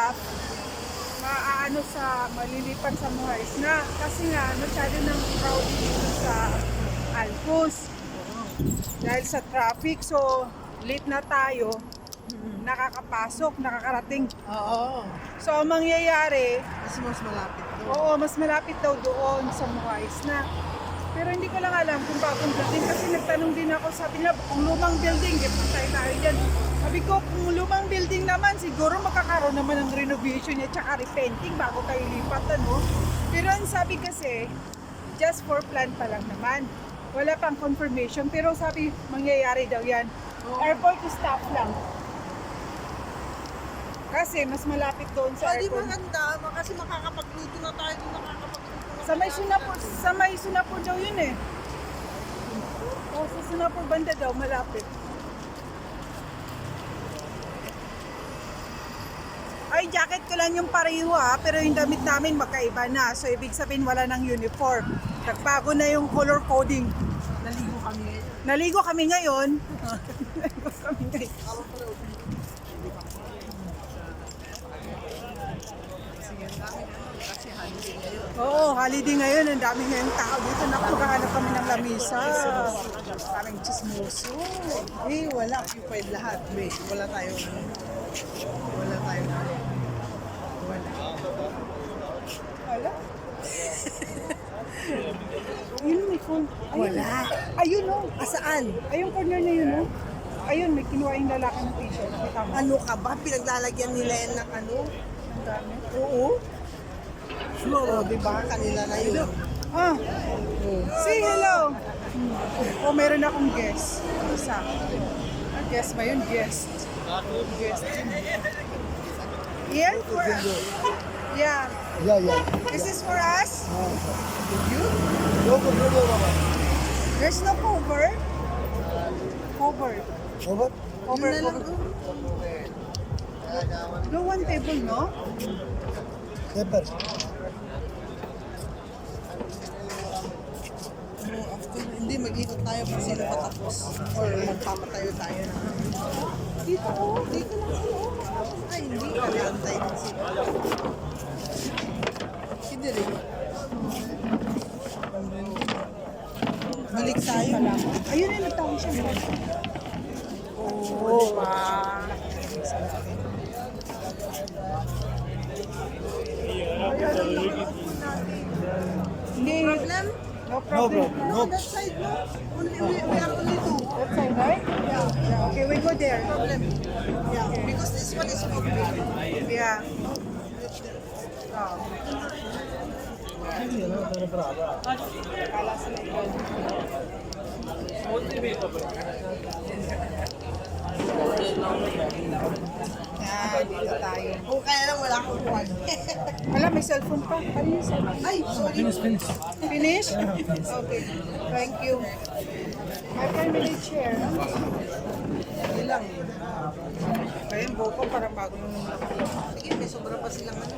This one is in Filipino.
staff maaano sa malilipat sa Muhays na kasi nga masyado ng crowd dito sa Alpos dahil sa traffic, so late na tayo nakakapasok, nakakarating. Oo. So ang mangyayari, Mas malapit doon. oo, mas malapit daw doon sa Muhays na. Pero hindi ko lang alam kung bagong building kasi nagtanong din ako, sabi nila kung lumang building, di pa tayo dyan. Sabi ko, kung lumang building naman, siguro makakaroon naman ng renovation niya tsaka repainting bago tayo lipat, ano? Pero ang sabi kasi, just for plan pa lang naman. Wala pang confirmation, pero sabi, mangyayari daw yan. Airport staff lang. Kasi mas malapit doon sa Pwede airport. maganda, kasi makakapagluto na tayo doon, nakakapagluto na Sa may Sinapur daw yun eh. O sa Sinapur banda daw, malapit. Ay, jacket ko lang yung pareho ha, pero yung damit namin magkaiba na. So, ibig sabihin wala ng uniform. Nagbago na yung color coding. Naligo kami ngayon. Naligo kami ngayon. Naligo kami ngayon. Kasi holiday ngayon. Oo, holiday ngayon. Ang dami ngayong tao dito. Nakapaghahanap kami ng lamisa. Parang chismoso. Eh, wala. Occupied lahat. Wait, wala tayong wala. Wala. Ayun, may phone. Ayun. Wala. Ayun o. Asaan? Ayun, corner na yun o. Ayun, may kinuha yung lalaki ng t-shirt. Nakita mo. Ano ka ba? Pinaglalagyan nila yan ng ano? Ang dami. Oo. Oo, di ba? Kanila na yun. Ah, say hello. O, meron akong guest. Isa. Guest ba yun? Guest. Guest. Yeah, for us. Yeah. Yeah. This is for us. No problem, Baba. There's no cover. Cover. Over? Cover, Yun na lang, cover. No one table, no? Paper. After, hindi, mag-ikot tayo kung sino patapos. Or magpapatayo tayo na. Dito oh. Dito lang sila. Ay, hindi. Kaliantay din sila. Hindi rin. Balik tayo. Ayun na, nagtawag siya. Oo. Hindi. Problem? No problem. No, that side, no. We are only two. That side, right? Yeah. Okay, we go there. Problem. Yeah, because this one is not big. Yeah. Oh. Kala sila yun. Yan, dito tayo. Kung kaya lang wala akong kuwan. Wala, may cellphone pa. Ano yung cellphone? Ay, sorry. Finish? Okay. Thank you. My family chair. Hindi lang. Ayun, buko, parang bago nung Sige, may sobra pa silang ano.